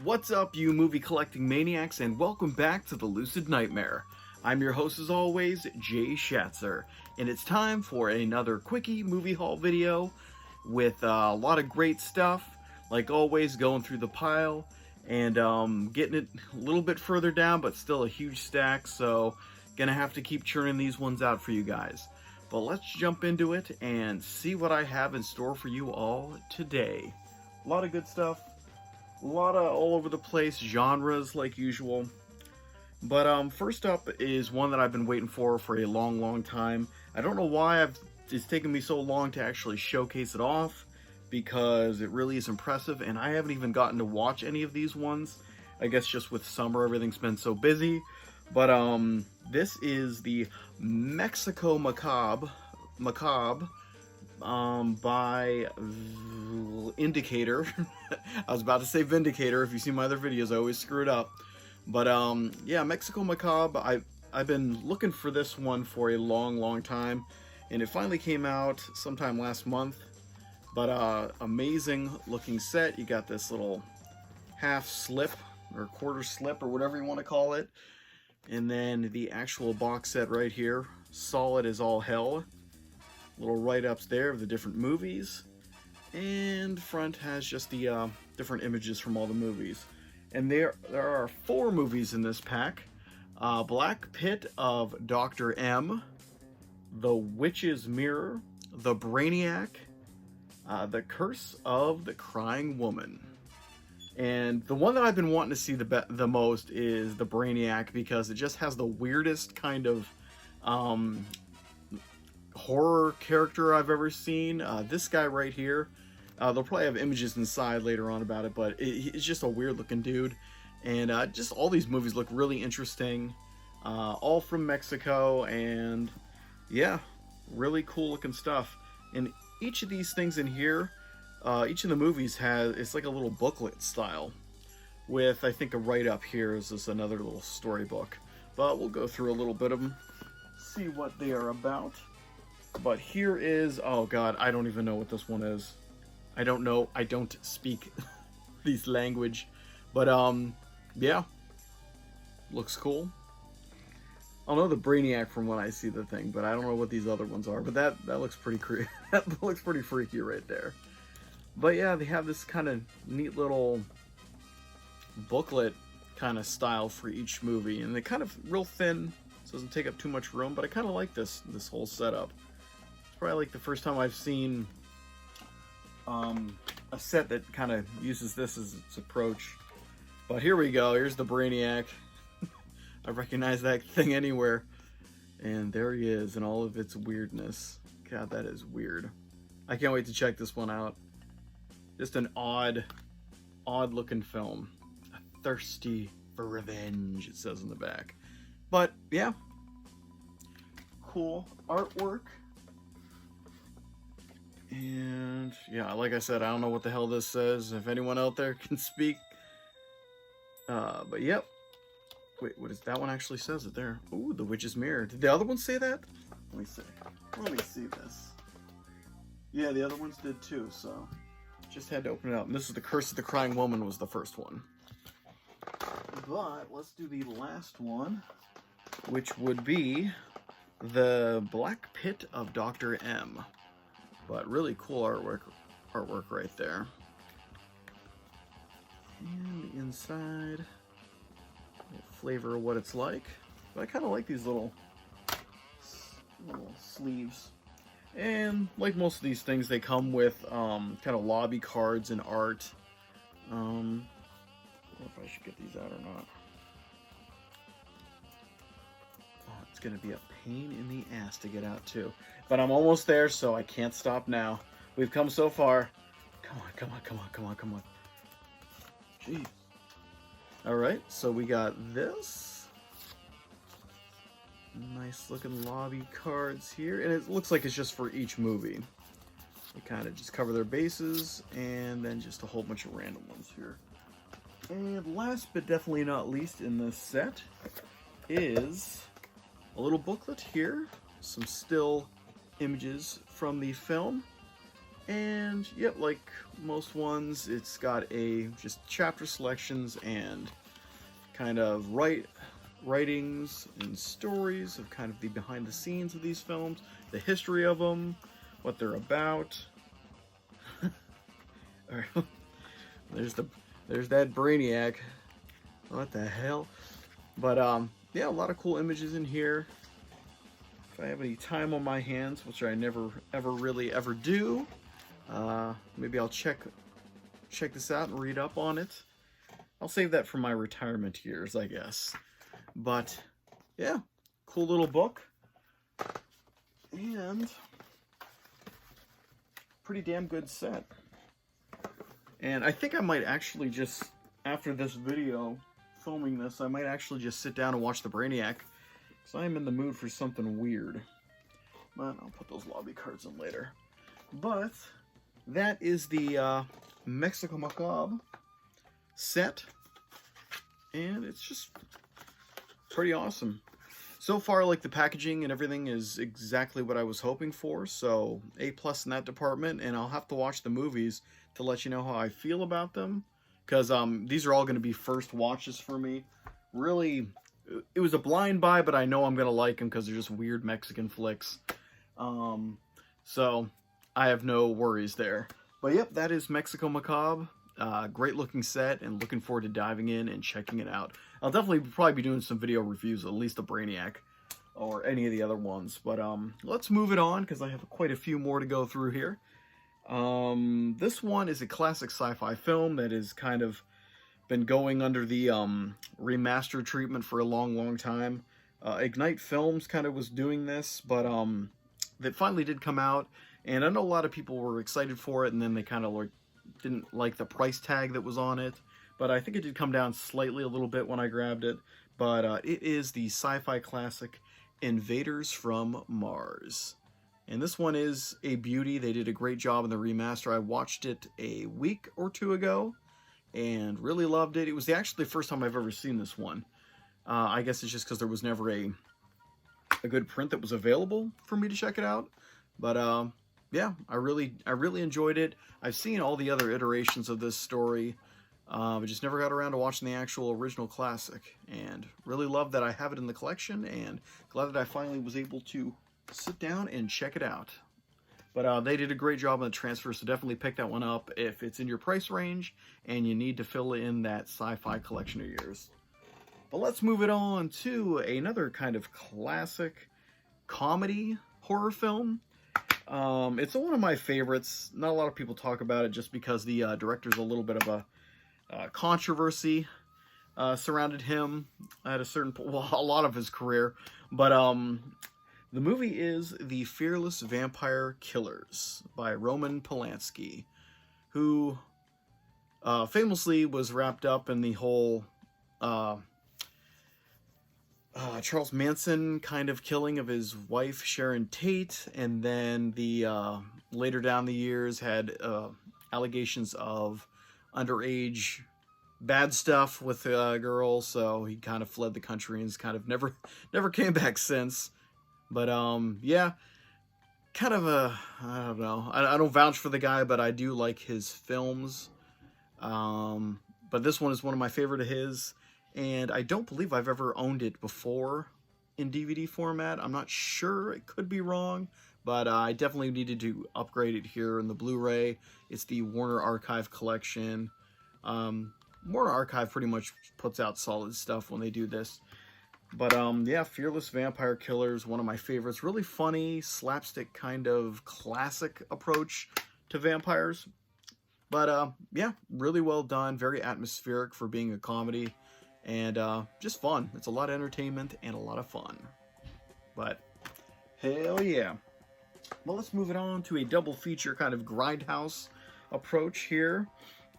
What's up, you movie collecting maniacs, and welcome back to the Lucid Nightmare. I'm your host, as always, Jay Schatzer, and it's time for another Quickie movie haul video with a lot of great stuff. Like always, going through the pile and getting it a little bit further down, but still a huge stack, so gonna have to keep churning these ones out for you guys. But let's jump into it and see what I have in store for you all today. A lot of good stuff. A lot of all over the place genres like usual. But first up is one that I've been waiting for a long time. I don't know why it's taken me so long to actually showcase it off, because it really is impressive, and I haven't even gotten to watch any of these ones. I guess just with summer, everything's been so busy. But this is the Mexico Macabre by Indicator. I was about to say Vindicator. If you see my other videos, I always screw it up. But yeah, Mexico Macabre. I've been looking for this one for a long time, and it finally came out sometime last month. But amazing looking set. You got this little half slip or quarter slip or whatever you want to call it, and then the actual box set right here, solid as all hell. Little write-ups there of the different movies, and front has just the different images from all the movies. And there are 4 movies in this pack: Black Pit of Dr. M, The Witch's Mirror, The Brainiac, The Curse of the Crying Woman. And the one that I've been wanting to see the most is The Brainiac, because it just has the weirdest kind of horror character I've ever seen. This guy right here, they'll probably have images inside later on about it, but it's just a weird looking dude. And just all these movies look really interesting, all from Mexico, and yeah, really cool looking stuff. And each of these things in here, each of the movies it's like a little booklet style, with I think a write-up here is just another little storybook. But we'll go through a little bit of them, see what they are about. But here is, oh god, I don't even know what this one is. I don't know, I don't speak this language. But yeah, looks cool. I'll know the Brainiac from when I see the thing, but I don't know what these other ones are. But that looks pretty that looks pretty freaky right there. But yeah, they have this kind of neat little booklet kind of style for each movie, and they're kind of real thin, so it doesn't take up too much room. But I kind of like this whole setup. It's probably like the first time I've seen a set that kind of uses this as its approach. But here we go. Here's the Brainiac. I recognize that thing anywhere. And there he is in all of its weirdness. God, that is weird. I can't wait to check this one out. Just an odd looking film. Thirsty for revenge, it says in the back. But yeah, cool artwork. And yeah, like I said, I don't know what the hell this says. If anyone out there can speak. But yep. Wait, what is that one actually says it there? Ooh, The Witch's Mirror. Did the other one say that? Let me see. Let me see this. Yeah, the other ones did too, so just had to open it up. And this is The Curse of the Crying Woman was the first one. But let's do the last one, which would be The Black Pit of Dr. M. But really cool artwork right there. And the inside, flavor of what it's like. But I kind of like these little sleeves. And like most of these things, they come with kind of lobby cards and art. I don't know if I should get these out or not. Oh, it's gonna be a pain in the ass to get out too. But I'm almost there, so I can't stop now. We've come so far. Come on, come on, come on, come on, come on. Jeez. Alright, so we got this. Nice looking lobby cards here. And it looks like it's just for each movie. They kind of just cover their bases, and then just a whole bunch of random ones here. And last but definitely not least in this set is a little booklet here. Some still images from the film. And yep, like most ones, it's got a just chapter selections and kind of writings and stories of kind of the behind the scenes of these films, the history of them, what they're about. All right, there's that Brainiac. What the hell? But yeah, a lot of cool images in here. If I have any time on my hands, which I never ever really ever do, maybe I'll check this out and read up on it. I'll save that for my retirement years, I guess. But yeah, cool little book. And pretty damn good set. And I think I might actually just, after this video, filming this, I might actually just sit down and watch the Brainiac. Because I am in the mood for something weird. But I'll put those lobby cards in later. But that is the Mexico Macabre set. And it's just pretty awesome. So far, like, the packaging and everything is exactly what I was hoping for. So A+ in that department. And I'll have to watch the movies to let you know how I feel about them. Because these are all going to be first watches for me. Really, it was a blind buy, but I know I'm going to like them because they're just weird Mexican flicks. So I have no worries there. But yep, that is Mexico Macabre. Great looking set, and looking forward to diving in and checking it out. I'll definitely probably be doing some video reviews, at least the Brainiac or any of the other ones. But let's move it on because I have quite a few more to go through here. This one is a classic sci-fi film that has kind of been going under the remastered treatment for a long time. Ignite Films kind of was doing this, but that finally did come out, and I know a lot of people were excited for it, and then they kind of like didn't like the price tag that was on it. But I think it did come down slightly a little bit when I grabbed it. But it is the sci-fi classic Invaders from Mars. And this one is a beauty. They did a great job in the remaster. I watched it a week or two ago and really loved it. It was actually the first time I've ever seen this one. I guess it's just because there was never a good print that was available for me to check it out. But yeah, I really enjoyed it. I've seen all the other iterations of this story. I just never got around to watching the actual original classic. And really love that I have it in the collection, and glad that I finally was able to sit down and check it out. But they did a great job on the transfer, so definitely pick that one up if it's in your price range and you need to fill in that sci-fi collection of yours. But let's move it on to another kind of classic comedy horror film. It's one of my favorites. Not a lot of people talk about it just because the director's a little bit of a controversy surrounded him at a certain point, well, a lot of his career. But the movie is The Fearless Vampire Killers by Roman Polanski, who famously was wrapped up in the whole Charles Manson kind of killing of his wife Sharon Tate, and then the later down the years had allegations of underage bad stuff with a girl, so he kind of fled the country and has kind of never came back since. But yeah, kind of a, I don't know, I don't vouch for the guy, but I do like his films. But this one is one of my favorite of his, and I don't believe I've ever owned it before in DVD format. I'm not sure, it could be wrong, but I definitely needed to upgrade it here in the Blu-ray. It's the Warner Archive collection. Warner Archive pretty much puts out solid stuff when they do this. But yeah, Fearless Vampire Killers, one of my favorites. Really funny, slapstick kind of classic approach to vampires. But yeah, really well done, very atmospheric for being a comedy, and just fun. It's a lot of entertainment and a lot of fun. But hell yeah. Well, let's move it on to a double feature kind of grindhouse approach here.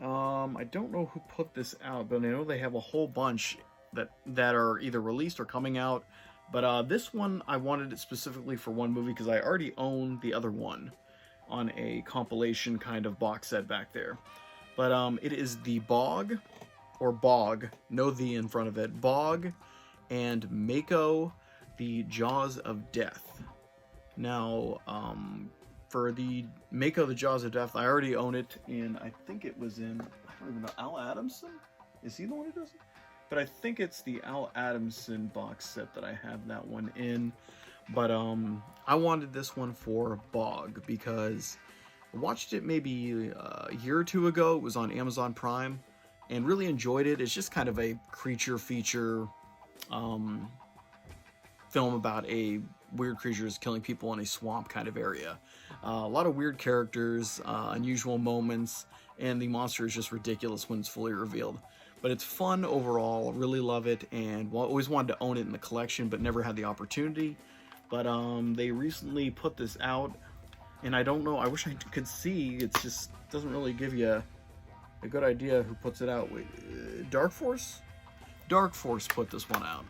I don't know who put this out, but I know they have a whole bunch that are either released or coming out. But this one, I wanted it specifically for one movie because I already own the other one on a compilation kind of box set back there. But it is The Bog, or Bog, no the in front of it, Bog and Mako, The Jaws of Death. Now, for the Mako the Jaws of Death. I already own it, and I think it was in, I don't even know, Al Adamson? Is he the one who does it? But I think it's the Al Adamson box set that I have that one in. But I wanted this one for Bog because I watched it maybe a year or two ago. It was on Amazon Prime and really enjoyed it. It's just kind of a creature feature film about a weird creatures killing people in a swamp kind of area. A lot of weird characters, unusual moments, and the monster is just ridiculous when it's fully revealed. But it's fun overall, really love it, and always wanted to own it in the collection, but never had the opportunity. But they recently put this out, and I don't know, I wish I could see, it just doesn't really give you a good idea who puts it out. Wait, Dark Force? Dark Force put this one out.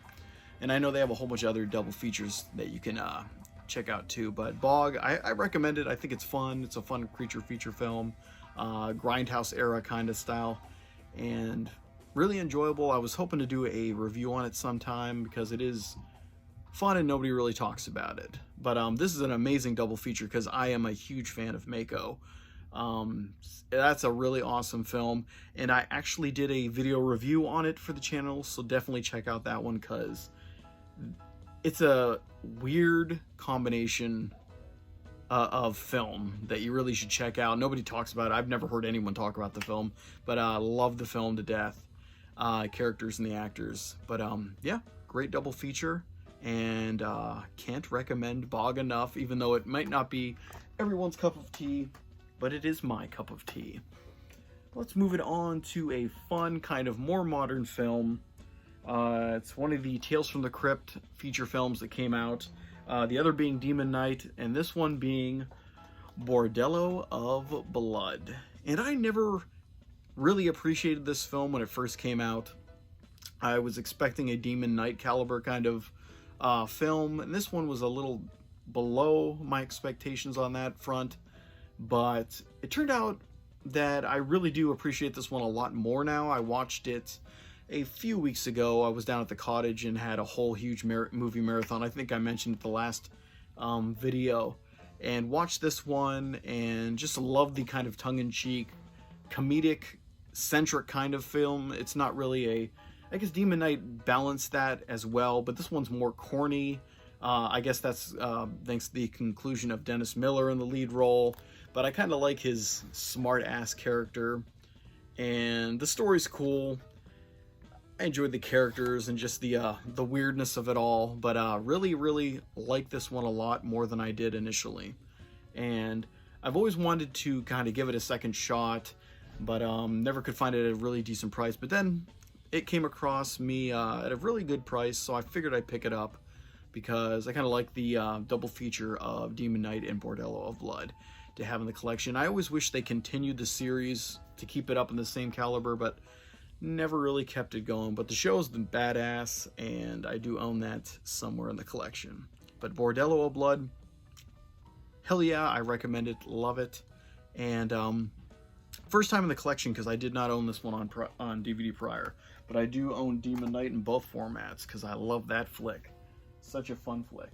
And I know they have a whole bunch of other double features that you can check out too. But Bog, I recommend it. I think it's fun. It's a fun creature feature film, Grindhouse era kind of style, and really enjoyable. I was hoping to do a review on it sometime because it is fun and nobody really talks about it. But this is an amazing double feature because I am a huge fan of Mako. That's a really awesome film, and I actually did a video review on it for the channel, so definitely check out that one because it's a weird combination of film that you really should check out. Nobody talks about it. I've never heard anyone talk about the film, but I love the film to death. Characters and the actors. But yeah, great double feature, and can't recommend Bog enough, even though it might not be everyone's cup of tea, but it is my cup of tea. Let's move it on to a fun, kind of more modern film. It's one of the Tales from the Crypt feature films that came out. The other being Demon Knight, and this one being Bordello of Blood. And I never really appreciated this film when it first came out. I was expecting a Demon Knight caliber kind of film, and this one was a little below my expectations on that front. But it turned out that I really do appreciate this one a lot more now. I watched it a few weeks ago. I was down at the cottage and had a whole huge movie marathon. I think I mentioned the last video, and watched this one and just loved the kind of tongue-in-cheek, comedic centric kind of film. It's not really I guess Demon Knight balanced that as well, but this one's more corny. I guess that's thanks to the conclusion of Dennis Miller in the lead role, but I kind of like his smart-ass character, and the story's cool. I enjoyed the characters and just the weirdness of it all, but really like this one a lot more than I did initially. And I've always wanted to kind of give it a second shot, but never could find it at a really decent price. But then it came across me at a really good price, so I figured I'd pick it up because I kind of like the double feature of Demon Knight and Bordello of Blood to have in the collection. I always wish they continued the series to keep it up in the same caliber, but never really kept it going. But the show's been badass, and I do own that somewhere in the collection. But Bordello of Blood, hell yeah, I recommend it, love it. And first time in the collection because I did not own this one on DVD prior, but I do own Demon Knight in both formats because I love that flick. Such a fun flick.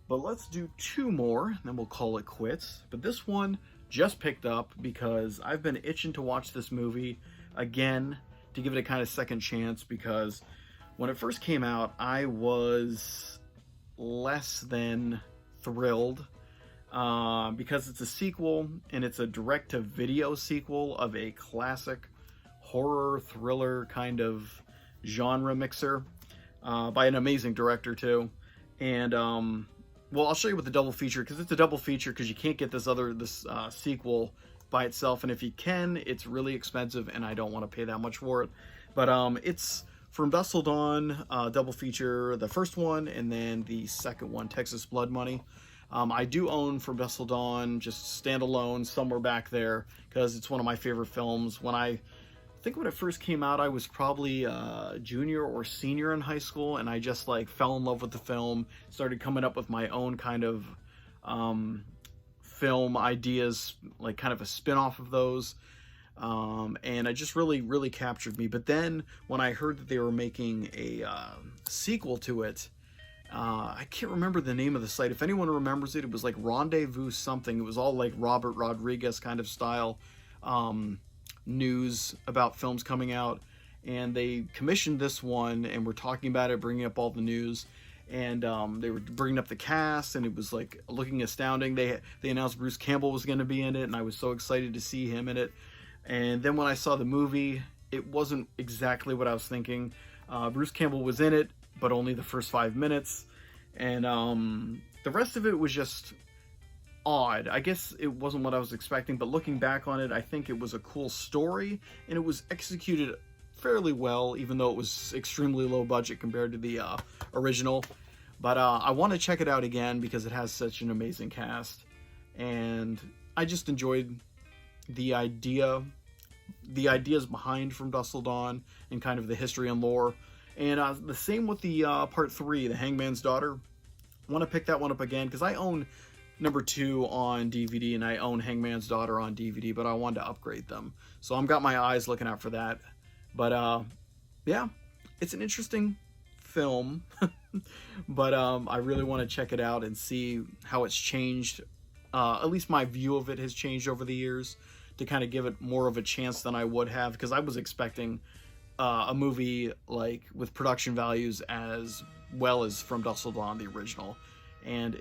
But let's do two more, then we'll call it quits. But this one just picked up because I've been itching to watch this movie again, to give it a kind of second chance, because when it first came out I was less than thrilled because it's a sequel, and it's a direct-to-video sequel of a classic horror thriller kind of genre mixer by an amazing director too. And well, I'll show you with the double feature, because it's a double feature because you can't get this sequel by itself, and if you can, it's really expensive and I don't want to pay that much for it. But it's From Dusk Till Dawn double feature, the first one, and then the second one, Texas Blood Money. I do own From Dusk Till Dawn just standalone somewhere back there because it's one of my favorite films. When I think when it first came out, I was probably junior or senior in high school, and I just like fell in love with the film, started coming up with my own kind of film ideas, like kind of a spin-off of those, and it just really captured me. But then when I heard that they were making a sequel to it, I can't remember the name of the site. If anyone remembers it, it was like Rendezvous something. It was all like Robert Rodriguez kind of style news about films coming out. And they commissioned this one, and we're talking about it, bringing up all the news. And they were bringing up the cast, and it was like looking astounding. They announced Bruce Campbell was going to be in it, and I was so excited to see him in it. And then when I saw the movie, it wasn't exactly what I was thinking. Bruce Campbell was in it, but only the first 5 minutes, and the rest of it was just odd. I guess it wasn't what I was expecting, but looking back on it, I think it was a cool story, and it was executed fairly well, even though it was extremely low budget compared to the original. But I want to check it out again because it has such an amazing cast, and I just enjoyed the ideas behind From Dusk Till Dawn and kind of the history and lore. And the same with the part 3, The Hangman's Daughter. I want to pick that one up again because I own number 2 on DVD and I own Hangman's Daughter on DVD, but I wanted to upgrade them. So I've got my eyes looking out for that. But yeah, it's an interesting film, but I really want to check it out and see how it's changed. At least my view of it has changed over the years to kind of give it more of a chance than I would have, because I was expecting a movie like with production values as well as From Dusk Till Dawn, the original, and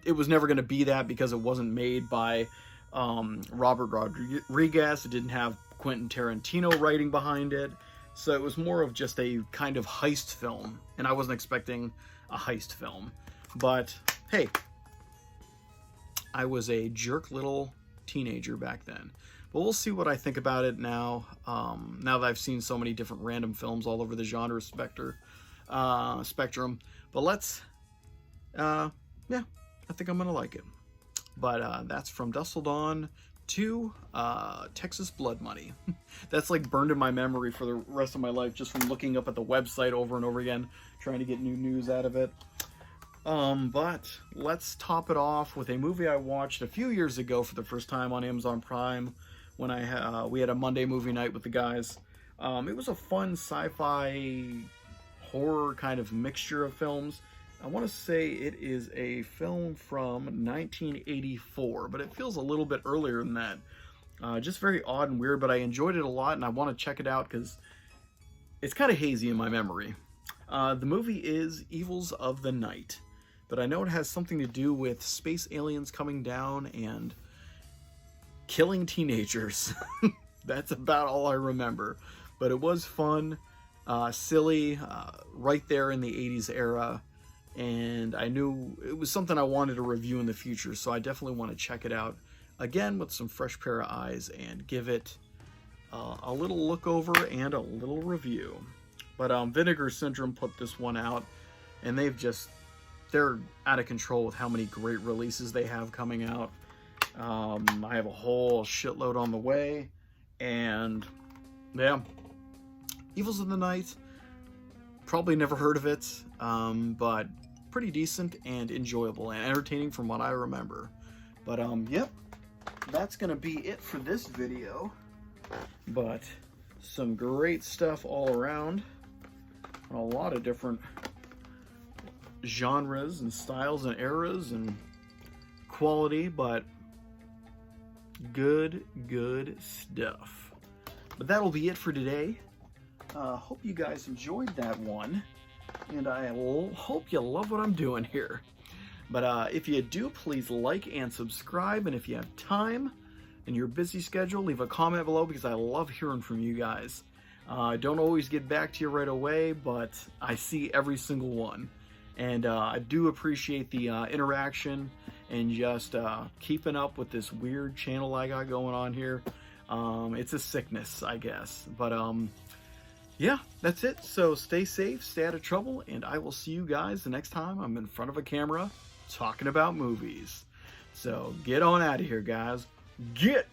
it was never going to be that because it wasn't made by Robert Rodriguez. It didn't have Quentin Tarantino writing behind it, so it was more of just a kind of heist film, and I wasn't expecting a heist film. But hey, I was a jerk little teenager back then. But we'll see what I think about it now. Now that I've seen so many different random films all over the genre spectrum. But let's, yeah, I think I'm gonna like it. But that's From Dusk Till Dawn to Texas Blood Money. That's like burned in my memory for the rest of my life, just from looking up at the website over and over again, trying to get new news out of it. But let's top it off with a movie I watched a few years ago for the first time on Amazon Prime when we had a Monday movie night with the guys. It was a fun sci-fi horror kind of mixture of films. I want to say it is a film from 1984, but it feels a little bit earlier than that. Just very odd and weird, but I enjoyed it a lot, and I want to check it out because it's kind of hazy in my memory. The movie is Evils of the Night, but I know it has something to do with space aliens coming down and killing teenagers. That's about all I remember, but it was fun, silly, right there in the 80s era, and I knew it was something I wanted to review in the future, so I definitely want to check it out again with some fresh pair of eyes and give it a little look over and a little review. But Vinegar Syndrome put this one out, and they're out of control with how many great releases they have coming out. I have a whole shitload on the way, and yeah, Evils of the Night, probably never heard of it, but pretty decent and enjoyable and entertaining from what I remember. But yep, that's gonna be it for this video. But some great stuff all around, a lot of different genres and styles and eras and quality, but good stuff. But that'll be it for today. Hope you guys enjoyed that one, and I hope you love what I'm doing here. But if you do, please like and subscribe, and if you have time in your busy schedule, leave a comment below because I love hearing from you guys. I don't always get back to you right away, but I see every single one, and I do appreciate the interaction and just keeping up with this weird channel I got going on here. It's a sickness, I guess, but yeah, that's it. So stay safe, stay out of trouble, and I will see you guys the next time I'm in front of a camera talking about movies. So get on out of here, guys. Get